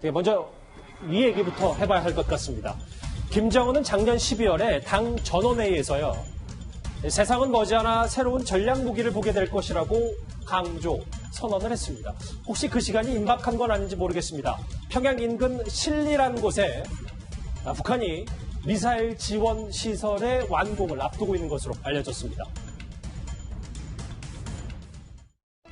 먼저 이 얘기부터 해봐야 할 것 같습니다. 김정은은 작년 12월에 당 전원회의에서요. 세상은 머지않아 새로운 전략 무기를 보게 될 것이라고 강조, 선언을 했습니다. 혹시 그 시간이 임박한 건 아닌지 모르겠습니다. 평양 인근 신리라는 곳에 북한이 미사일 지원 시설의 완공을 앞두고 있는 것으로 알려졌습니다.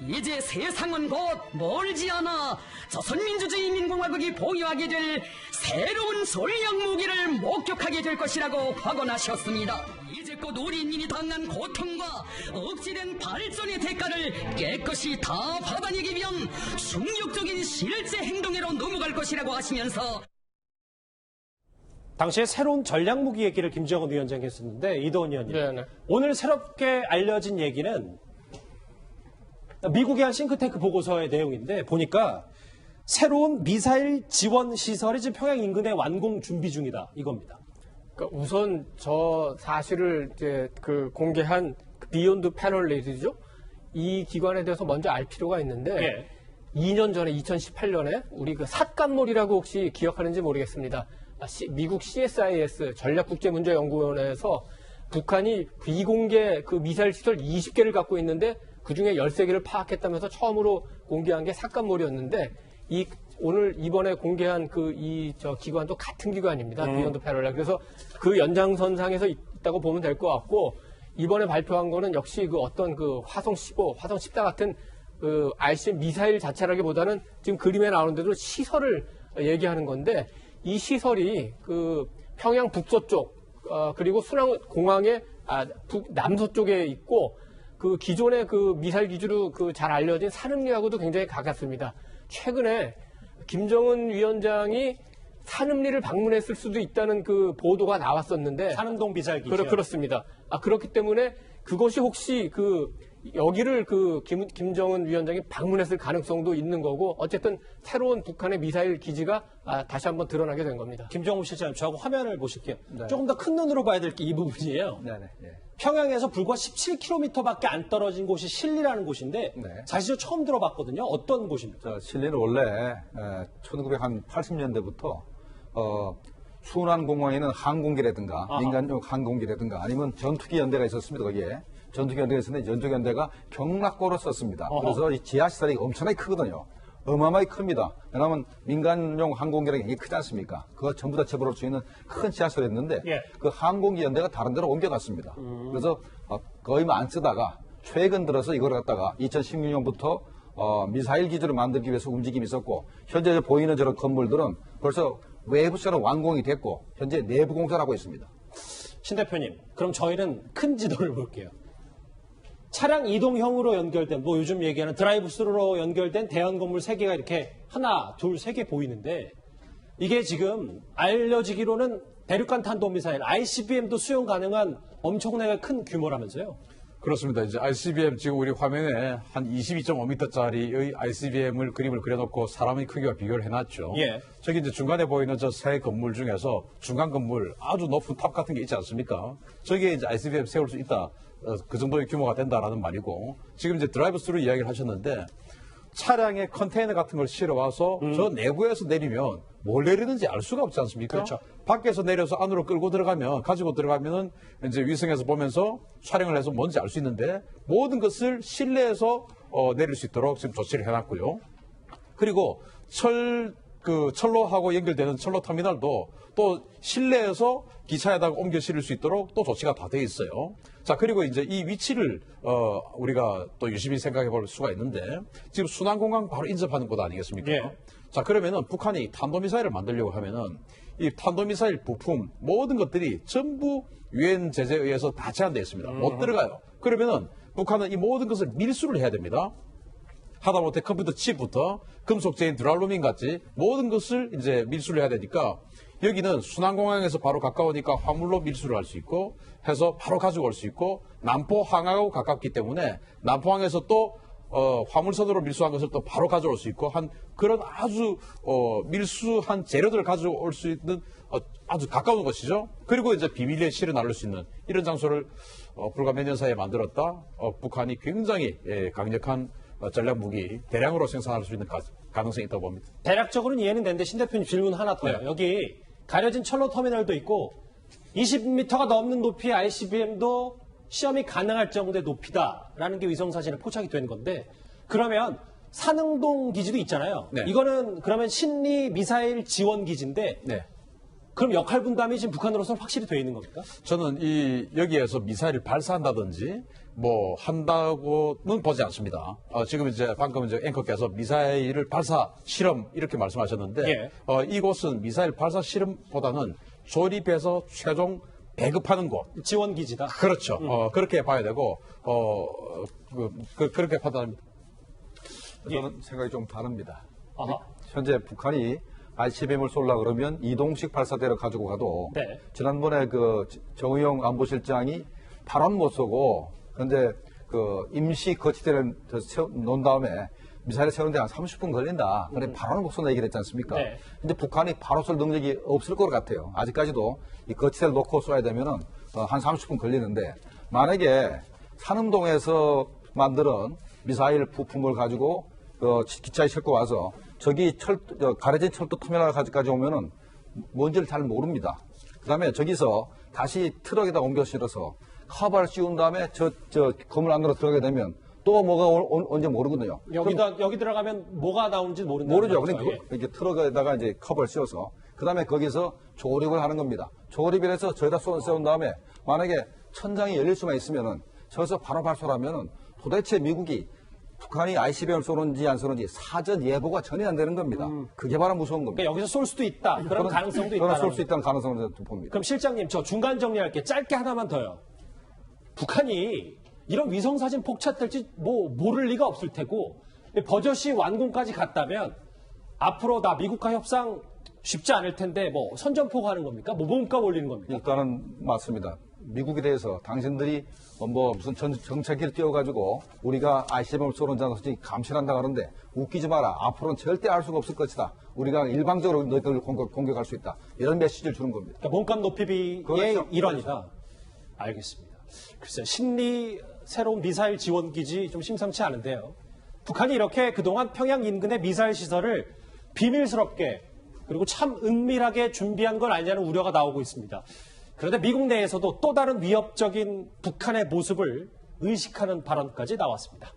이제 세상은 곧 멀지 않아 조선민주주의인민공화국이 보유하게 될 새로운 전략 무기를 목격하게 될 것이라고 확언하셨습니다. 이제껏 우리 인민이 당한 고통과 억지된 발전의 대가를 깨끗이 다 받아내기 위한 충격적인 실제 행동으로 넘어갈 것이라고 하시면서 당시에 새로운 전략 무기 얘기를 김정은 위원장이 했었는데 이도원 의원님, 네네. 오늘 새롭게 알려진 얘기는 미국의 한 싱크탱크 보고서의 내용인데 보니까 새로운 미사일 지원 시설이 지금 평양 인근에 완공 준비 중이다 이겁니다. 그러니까 우선 저 사실을 이제 공개한 비욘드 패널레이즈죠. 이 기관에 대해서 먼저 알 필요가 있는데 예. 2년 전에 2018년에 우리 삿간몰이라고 혹시 기억하는지 모르겠습니다. 미국 CSIS 전략국제문제연구원에서 북한이 비공개 미사일 시설 20개를 갖고 있는데 그중에 13개를 파악했다면서 처음으로 공개한 게 삿간몰이였는데 오늘 이번에 공개한 저 기관도 같은 기관입니다. 비욘드 패럴레. 그래서 그 연장선상에서 있다고 보면 될 것 같고 이번에 발표한 거는 역시 어떤 화성 15, 화성 14 같은 RCM 미사일 자체라기보다는 지금 그림에 나오는 대로 시설을 얘기하는 건데 이 시설이 평양 북서쪽 그리고 순안 공항의 남서쪽에 있고 기존의 미사일 기지로 잘 알려진 산음리하고도 굉장히 가깝습니다. 최근에 김정은 위원장이 산음리를 방문했을 수도 있다는 보도가 나왔었는데 산음동 미사일 기지요. 그렇습니다. 그렇기 때문에 그것이 혹시 여기를 김정은 위원장이 방문했을 가능성도 있는 거고 어쨌든 새로운 북한의 미사일 기지가 다시 한번 드러나게 된 겁니다. 김정우 실장님, 저하고 화면을 보실게요. 네. 조금 더 큰 눈으로 봐야 될 게 이 부분이에요. 네네. 네. 평양에서 불과 17km밖에 안 떨어진 곳이 신리라는 곳인데 네. 사실 저 처음 들어봤거든요. 어떤 곳입니까? 신리는 원래 1980년대부터 순안공항에는 항공기라든가 민간용 항공기라든가 아니면 전투기 연대가 있었습니다. 거기에 전투기 연대가 있었는데 전투기 연대가 경락고로 썼습니다. 그래서 이 지하시설이 엄청나게 크거든요. 어마어마하게 큽니다. 왜냐하면 민간용 항공기라는 게 굉장히 크지 않습니까? 그거 전부 다 체벌할 수 있는 큰 지하철이었는데 예. 그 항공기 연대가 다른 데로 옮겨갔습니다. 그래서 거의 안 쓰다가 최근 들어서 이걸 갖다가 2016년부터 미사일 기지를 만들기 위해서 움직임이 있었고 현재 보이는 저런 건물들은 벌써 외부처럼 완공이 됐고 현재 내부 공사를 하고 있습니다. 신 대표님, 그럼 저희는 큰 지도를 볼게요. 차량 이동형으로 연결된, 요즘 얘기하는 드라이브스루로 연결된 대형 건물 3개가 이렇게 하나, 둘, 3개 보이는데 이게 지금 알려지기로는 대륙간 탄도미사일 ICBM도 수용 가능한 엄청나게 큰 규모라면서요? 그렇습니다. 이제 ICBM 지금 우리 화면에 한 22.5m짜리의 ICBM을 그림을 그려놓고 사람의 크기와 비교를 해놨죠. 예. 저기 이제 중간에 보이는 저 새 건물 중에서 중간 건물 아주 높은 탑 같은 게 있지 않습니까? 저기에 이제 ICBM 세울 수 있다. 그 정도의 규모가 된다라는 말이고 지금 이제 드라이브스루 이야기를 하셨는데 차량에 컨테이너 같은 걸 실어와서 저 내부에서 내리면 뭘 내리는지 알 수가 없지 않습니까? 그렇죠. 밖에서 내려서 안으로 끌고 들어가면 가지고 들어가면은 이제 위성에서 보면서 촬영을 해서 뭔지 알 수 있는데 모든 것을 실내에서 내릴 수 있도록 지금 조치를 해놨고요. 그리고 철로하고 연결되는 철로 터미널도 또 실내에서 기차에다가 옮겨 실을 수 있도록 또 조치가 다 돼 있어요. 자, 그리고 이제 이 위치를 우리가 또 유심히 생각해 볼 수가 있는데 지금 순안공항 바로 인접하는 곳 아니겠습니까? 예. 자, 그러면은 북한이 탄도미사일을 만들려고 하면은 이 탄도미사일 부품 모든 것들이 전부 유엔 제재에 의해서 다 제한되어 있습니다. 못 들어가요. 그러면은 북한은 이 모든 것을 밀수를 해야 됩니다. 하다못해 컴퓨터 칩부터 금속재인 드랄루민 같이 모든 것을 이제 밀수를 해야 되니까 여기는 순안공항에서 바로 가까우니까 화물로 밀수를 할 수 있고 해서 바로 가지고 올 수 있고 남포 항하고 가깝기 때문에 남포항에서 또 화물선으로 밀수한 것을 또 바로 가져올 수 있고 한 그런 아주 밀수한 재료들을 가져올 수 있는 아주 가까운 것이죠. 그리고 이제 비밀리에 실어 나눌 수 있는 이런 장소를 불과 몇 년 사이에 만들었다. 북한이 굉장히 강력한 전략 무기 대량으로 생산할 수 있는 가능성이 있다고 봅니다. 대략적으로는 이해는 되는데 신 대표님 질문 하나 더요. 네. 여기 가려진 철로 터미널도 있고 20m가 넘는 높이의 ICBM도 시험이 가능할 정도의 높이다라는 게 위성사진에 포착이 된 건데 그러면 산흥동 기지도 있잖아요. 네. 이거는 그러면 신리 미사일 지원 기지인데 네. 그럼 역할 분담이 지금 북한으로서는 확실히 되어 있는 겁니까? 저는 여기에서 미사일을 발사한다든지 뭐 한다고는 보지 않습니다. 지금 이제 방금 이제 앵커께서 미사일을 발사 실험 이렇게 말씀하셨는데 예. 이곳은 미사일 발사 실험보다는 조립해서 최종 배급하는 곳. 지원 기지다. 그렇죠. 그렇게 봐야 되고 그렇게 판단합니다. 저는 생각이 좀 다릅니다. 아하. 현재 북한이 ICBM을 쏠라 그러면 이동식 발사대를 가지고 가도 네. 지난번에 그 정의용 안보실장이 8원 못 쏘고 현재 그 임시 거치대를 놓은 다음에 미사일을 세우는데 한 30분 걸린다. 그래 8원을 못 쏜다 얘기를 했지 않습니까? 네. 근데 북한이 바로 쏠 능력이 없을 것 같아요. 아직까지도 이 거치대를 놓고 쏘야 되면은 한 30분 걸리는데 만약에 산흥동에서 만드는 미사일 부품을 가지고 기차에 싣고 와서 저기 가려진 철도 터미널까지 오면은 뭔지를 잘 모릅니다. 그 다음에 저기서 다시 트럭에다 옮겨 실어서 커버를 씌운 다음에 저 건물 안으로 들어가게 되면 또 뭐가 언제 모르거든요. 여기 들어가면 뭐가 나오는지 모른다. 모르죠. 그러니까 이렇게 트럭에다가 이제 커버를 씌워서 그 다음에 거기서 조립을 하는 겁니다. 조립을 해서 저기다 세운 다음에 만약에 천장이 열릴 수만 있으면은 저기서 바로 발사하면은 도대체 미국이 북한이 ICBM을 쏘는지 안 쏘는지 사전 예보가 전혀 안 되는 겁니다. 그게 바로 무서운 겁니다. 그러니까 여기서 쏠 수도 있다. 그런 가능성도 있다. 쏠 수 있다는 가능성을 봅니다. 그럼 실장님 저 중간 정리할게. 짧게 하나만 더요. 북한이 이런 위성사진 폭착될지 모를 리가 없을 테고 버젓이 완공까지 갔다면 앞으로 나 미국과 협상 쉽지 않을 텐데 선전포고 하는 겁니까? 몸값 올리는 겁니까? 일단은 맞습니다. 미국에 대해서 당신들이 무슨 정책기를 띄워가지고 우리가 ICBM을 쏘는 자는 솔직히 감시한다 그러는데 웃기지 마라. 앞으로는 절대 알 수가 없을 것이다. 우리가 일방적으로 너희들을 공격할 수 있다. 이런 메시지를 주는 겁니다. 그러니까 몸값 높이비의 그렇죠. 일환이다. 알겠습니다. 글쎄요. 신리 새로운 미사일 지원 기지 좀 심상치 않은데요. 북한이 이렇게 그동안 평양 인근의 미사일 시설을 비밀스럽게 그리고 참 은밀하게 준비한 걸 아니냐는 우려가 나오고 있습니다. 그런데 미국 내에서도 또 다른 위협적인 북한의 모습을 의식하는 발언까지 나왔습니다.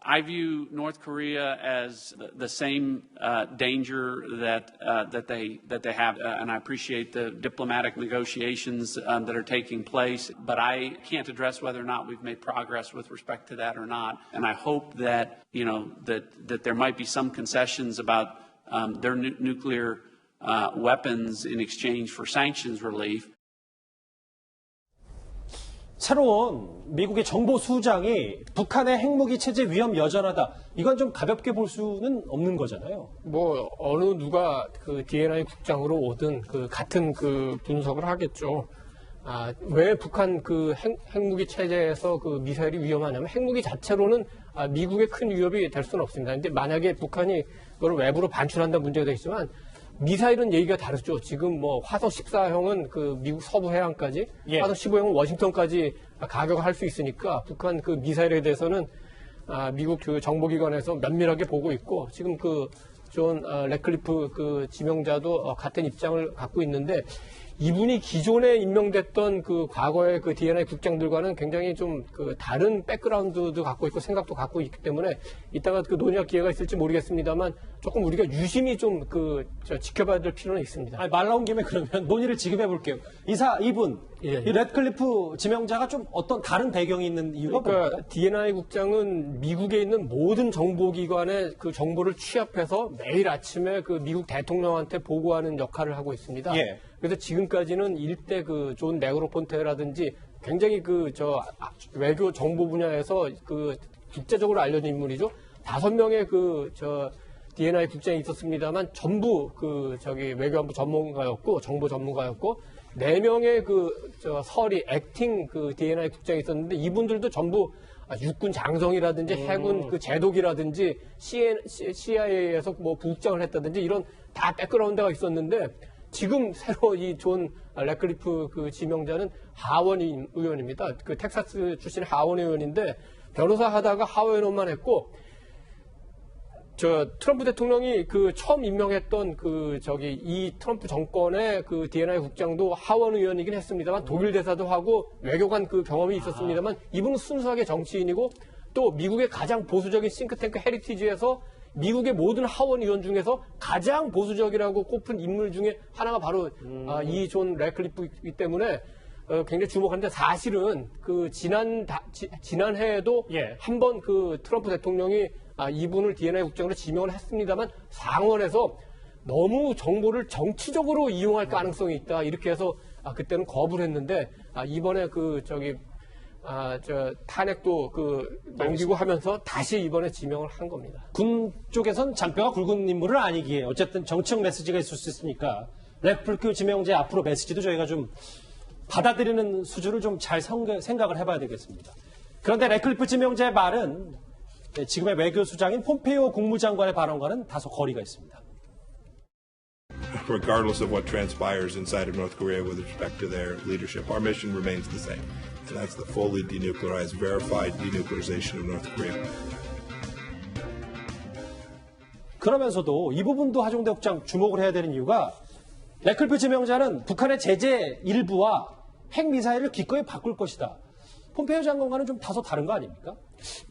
I view North Korea as the same danger that they have, and I appreciate the diplomatic negotiations that are taking place. But I can't address whether or not we've made progress with respect to that or not. And I hope that that there might be some concessions about their nuclear weapons in exchange for sanctions relief. 새로운 미국의 정보 수장이 북한의 핵무기 체제 위험 여전하다. 이건 좀 가볍게 볼 수는 없는 거잖아요. 어느 누가 그 DNI 국장으로 오든 같은 분석을 하겠죠. 왜 북한 핵무기 체제에서 미사일이 위험하냐면 핵무기 자체로는 미국의 큰 위협이 될 수는 없습니다. 근데 만약에 북한이 그걸 외부로 반출한다 문제가 되겠지만 미사일은 얘기가 다르죠. 지금 화성 14형은 미국 서부 해안까지, 예. 화성 15형은 워싱턴까지 가격할 수 있으니까 북한 미사일에 대해서는 미국 정보기관에서 면밀하게 보고 있고 지금 존 래클리프 지명자도 같은 입장을 갖고 있는데 이분이 기존에 임명됐던 과거의 DNI 국장들과는 굉장히 좀 다른 백그라운드도 갖고 있고 생각도 갖고 있기 때문에 이따가 논의할 기회가 있을지 모르겠습니다만 조금 우리가 유심히 좀 지켜봐야 될 필요는 있습니다. 말 나온 김에 그러면 논의를 지금 해볼게요. 이분, 예. 이 래클리프 지명자가 좀 어떤 다른 배경이 있는 이유가 그러니까 뭡니까? DNI 국장은 미국에 있는 모든 정보기관의 정보를 취합해서 매일 아침에 미국 대통령한테 보고하는 역할을 하고 있습니다. 예. 그래서 지금까지는 일대 존 네그로폰테라든지 굉장히 외교 정보 분야에서 국제적으로 알려진 인물이죠. 5명의 DNI 국장이 있었습니다만 전부 외교안보 전문가였고 정보 전문가였고 4명의 서리 액팅 DNI 국장이 있었는데 이분들도 전부 육군 장성이라든지 해군 제독이라든지 CIA에서 부국장을 했다든지 이런 다 백그라운드가 있었는데 지금 새로 이 존 래클리프 지명자는 하원 의원입니다. 텍사스 출신의 하원 의원인데 변호사 하다가 하원 의원만 했고 트럼프 대통령이 처음 임명했던 이 트럼프 정권의 DNI 국장도 하원 의원이긴 했습니다만 독일 대사도 하고 외교관 경험이 있었습니다만 이분은 순수하게 정치인이고 또 미국의 가장 보수적인 싱크탱크 헤리티지에서 미국의 모든 하원 의원 중에서 가장 보수적이라고 꼽힌 인물 중에 하나가 바로 이 존 래클리프이기 때문에 굉장히 주목하는데 사실은 지난해에도 예. 한번 트럼프 대통령이 이분을 DNI 국장으로 지명을 했습니다만 상원에서 너무 정보를 정치적으로 이용할 가능성이 있다 이렇게 해서 그때는 거부를 했는데 이번에 탄핵도 넘기고 하면서 다시 이번에 지명을 한 겁니다. 군 쪽에선 장뼈가 굵은 인물은 아니기에 어쨌든 정치적 메시지가 있을 수 있으니까 래클리프 지명자의 앞으로 메시지도 저희가 좀 받아들이는 수준을 좀 잘 생각을 해봐야 되겠습니다. 그런데 래클리프 지명자의 말은 지금의 외교수장인 폼페이오 국무장관의 발언과는 다소 거리가 있습니다. Regardless of what transpires inside of North Korea with respect to their leadership, our mission remains the same, and that's the fully denuclearized, verified denuclearization of North Korea. 그러면서도 이 부분도 하종대 국장 주목을 해야 되는 이유가 래클리프 지명자는 북한의 제재 일부와 핵미사일을 기꺼이 바꿀 것이다. 폼페이오 장관과는 좀 다소 다른 거 아닙니까?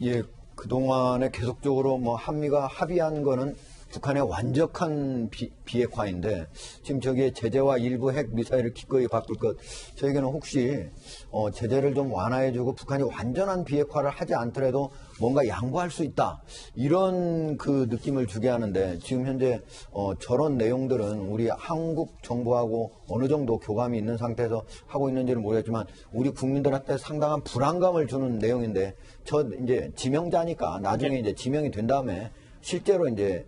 예, 그동안에 계속적으로 한미가 합의한 거는 북한의 완벽한 비핵화인데 지금 저기에 제재와 일부 핵 미사일을 기꺼이 바꿀 것 저에게는 혹시 제재를 좀 완화해주고 북한이 완전한 비핵화를 하지 않더라도 뭔가 양보할 수 있다 이런 느낌을 주게 하는데 지금 현재 저런 내용들은 우리 한국 정부하고 어느 정도 교감이 있는 상태에서 하고 있는지는 모르겠지만 우리 국민들한테 상당한 불안감을 주는 내용인데 이제 지명자니까 나중에 이제 지명이 된 다음에 실제로 이제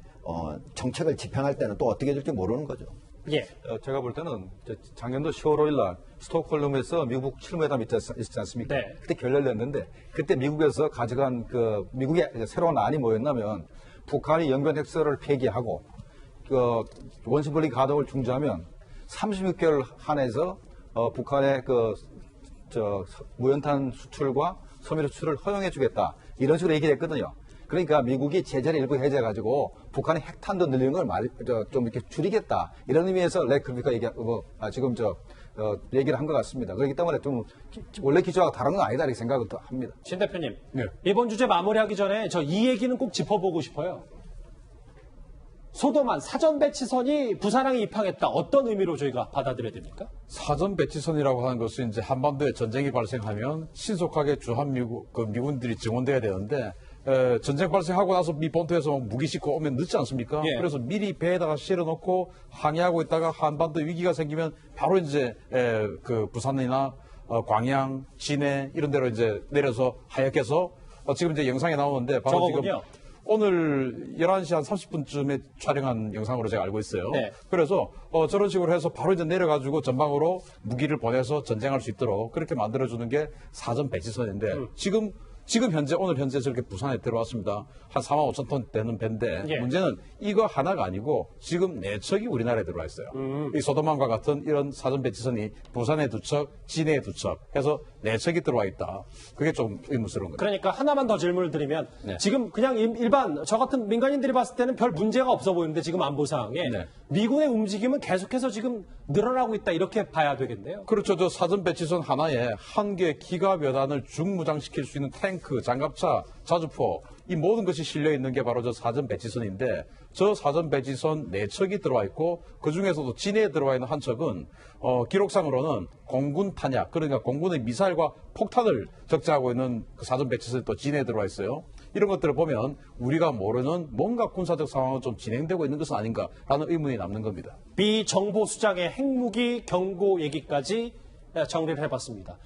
정책을 집행할 때는 또 어떻게 될지 모르는 거죠. 예. 제가 볼 때는 작년도 10월 5일 날 스톡홀름에서 미국 실무회담이 있었지 않습니까? 네. 그때 결렬됐는데 그때 미국에서 가져간 미국의 새로운 안이 뭐였냐면 북한이 연변 핵설을 폐기하고 원시분리 가동을 중지하면 36개월 한해서 북한의 무연탄 수출과 섬유 수출을 허용해 주겠다 이런 식으로 얘기를 했거든요. 그러니까 미국이 제재를 일부 해제해가지고 북한의 핵탄도 늘리는 걸 좀 이렇게 줄이겠다 이런 의미에서 래클리프가 지금 얘기를 한 것 같습니다. 그렇기 때문에 좀 원래 기조와 다른 건 아니다 이렇게 생각을 합니다. 신 대표님, 네. 이번 주제 마무리하기 전에 저 이 얘기는 꼭 짚어보고 싶어요. 소도만 사전 배치선이 부산항에 입항했다. 어떤 의미로 저희가 받아들여야 됩니까? 사전 배치선이라고 하는 것은 이제 한반도에 전쟁이 발생하면 신속하게 미군들이 증원돼야 되는데 전쟁 발생하고 나서 미 본토에서 무기 싣고 오면 늦지 않습니까? 예. 그래서 미리 배에다가 실어놓고 항해하고 있다가 한반도 위기가 생기면 바로 이제 부산이나 광양, 진해 이런 데로 이제 내려서 하역해서 지금 이제 영상에 나오는데 바로 저거군요. 지금 오늘 11시 한 30분쯤에 촬영한 영상으로 제가 알고 있어요. 네. 그래서 저런 식으로 해서 바로 이제 내려가지고 전방으로 무기를 보내서 전쟁할 수 있도록 그렇게 만들어주는 게 사전 배치선인데 지금 현재 오늘 현재 저렇게 부산에 들어왔습니다. 한 4만 5천 톤 되는 배인데 예. 문제는 이거 하나가 아니고 지금 4척이 우리나라에 들어와 있어요. 이 소도만과 같은 이런 사전 배치선이 부산에 2척, 진해에 2척 해서 4척이 들어와 있다. 그게 좀 의문스러운 거예요. 그러니까 하나만 더 질문을 드리면 네. 지금 그냥 일반 저 같은 민간인들이 봤을 때는 별 문제가 없어 보이는데 지금 안보상에 네. 미군의 움직임은 계속해서 지금 늘어나고 있다 이렇게 봐야 되겠네요. 그렇죠. 저 사전 배치선 하나에 한 개 기가 몇 안을 중무장시킬 수 있는 탱크, 장갑차, 자주포 이 모든 것이 실려 있는 게 바로 저 사전 배치선인데 저 사전 배치선 4척이 들어와 있고 그 중에서도 진해에 들어와 있는 한 척은 기록상으로는 공군 탄약 그러니까 공군의 미사일과 폭탄을 적재하고 있는 그 사전 배치선이 또 진해에 들어와 있어요. 이런 것들을 보면 우리가 모르는 뭔가 군사적 상황은 좀 진행되고 있는 것은 아닌가라는 의문이 남는 겁니다. 미 정보수장의 핵무기 경고 얘기까지 정리를 해봤습니다.